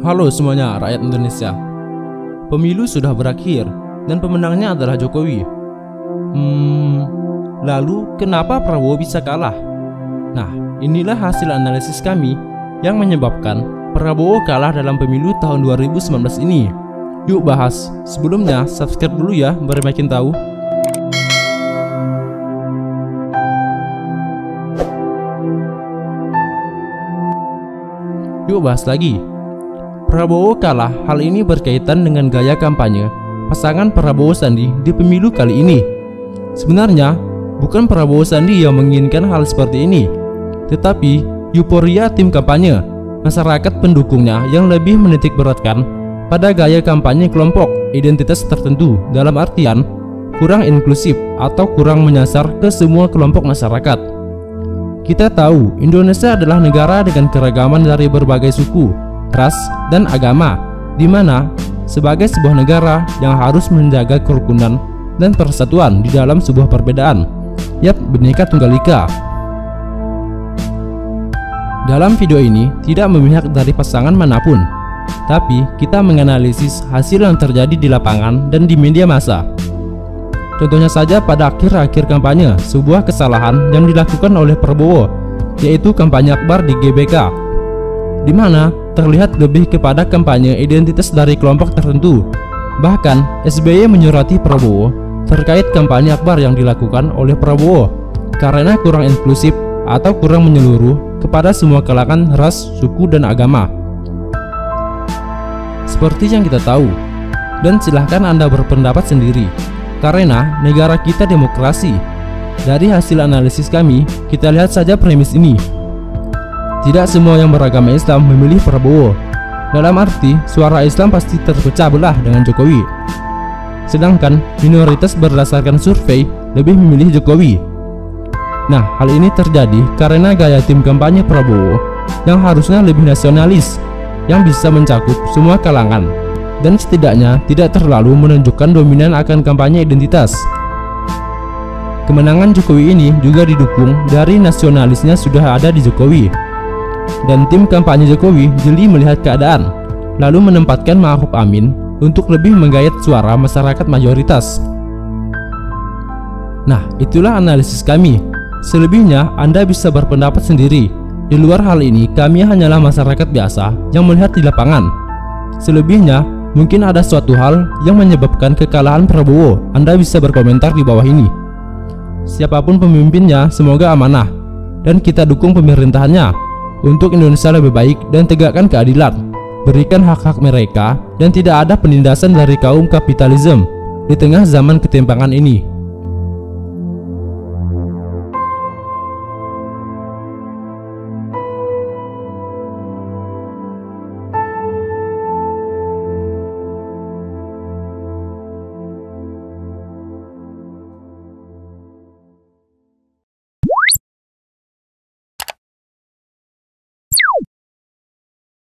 Halo semuanya, rakyat Indonesia. Pemilu sudah berakhir dan pemenangnya adalah Jokowi. Lalu kenapa Prabowo bisa kalah? Nah, inilah hasil analisis kami yang menyebabkan Prabowo kalah dalam pemilu tahun 2019 ini. Yuk bahas. Sebelumnya, subscribe dulu ya biar makin tahu. Yuk bahas lagi. Prabowo kalah, hal ini berkaitan dengan gaya kampanye pasangan Prabowo Sandi di pemilu kali ini. Sebenarnya, bukan Prabowo Sandi yang menginginkan hal seperti ini, tetapi euforia tim kampanye, masyarakat pendukungnya yang lebih menitik beratkan pada gaya kampanye kelompok identitas tertentu, dalam artian kurang inklusif atau kurang menyasar ke semua kelompok masyarakat. Kita tahu Indonesia adalah negara dengan keragaman dari berbagai suku, ras, dan agama, di mana sebagai sebuah negara yang harus menjaga kerukunan dan persatuan di dalam sebuah perbedaan. Yap, Bhinneka Tunggal Ika. Dalam video ini tidak memihak dari pasangan manapun, tapi kita menganalisis hasil yang terjadi di lapangan dan di media massa. Contohnya saja pada akhir-akhir kampanye, sebuah kesalahan yang dilakukan oleh Prabowo, yaitu kampanye akbar di GBK, di mana terlihat lebih kepada kampanye identitas dari kelompok tertentu. Bahkan SBY menyurati Prabowo terkait kampanye akbar yang dilakukan oleh Prabowo karena kurang inklusif atau kurang menyeluruh kepada semua kalangan, ras, suku, dan agama. Seperti yang kita tahu, dan silahkan Anda berpendapat sendiri, karena negara kita demokrasi. Dari hasil analisis kami, kita lihat saja premis ini. Tidak semua yang beragama Islam memilih Prabowo. Dalam arti, suara Islam pasti terpecah belah dengan Jokowi. Sedangkan minoritas berdasarkan survei lebih memilih Jokowi. Nah, hal ini terjadi karena gaya tim kampanye Prabowo yang harusnya lebih nasionalis, yang bisa mencakup semua kalangan, dan setidaknya tidak terlalu menunjukkan dominan akan kampanye identitas. Kemenangan Jokowi ini juga didukung dari nasionalisnya sudah ada di Jokowi, dan tim kampanye Jokowi jeli melihat keadaan, lalu menempatkan Ma'ruf Amin untuk lebih menggayat suara masyarakat mayoritas. Nah, itulah analisis kami. Selebihnya Anda bisa berpendapat sendiri. Di luar hal ini, kami hanyalah masyarakat biasa yang melihat di lapangan. Selebihnya, mungkin ada suatu hal yang menyebabkan kekalahan Prabowo. Anda bisa berkomentar di bawah ini. Siapapun pemimpinnya, semoga amanah, dan kita dukung pemerintahannya untuk Indonesia lebih baik dan tegakkan keadilan. Berikan hak-hak mereka dan tidak ada penindasan dari kaum kapitalisme di tengah zaman ketimpangan ini.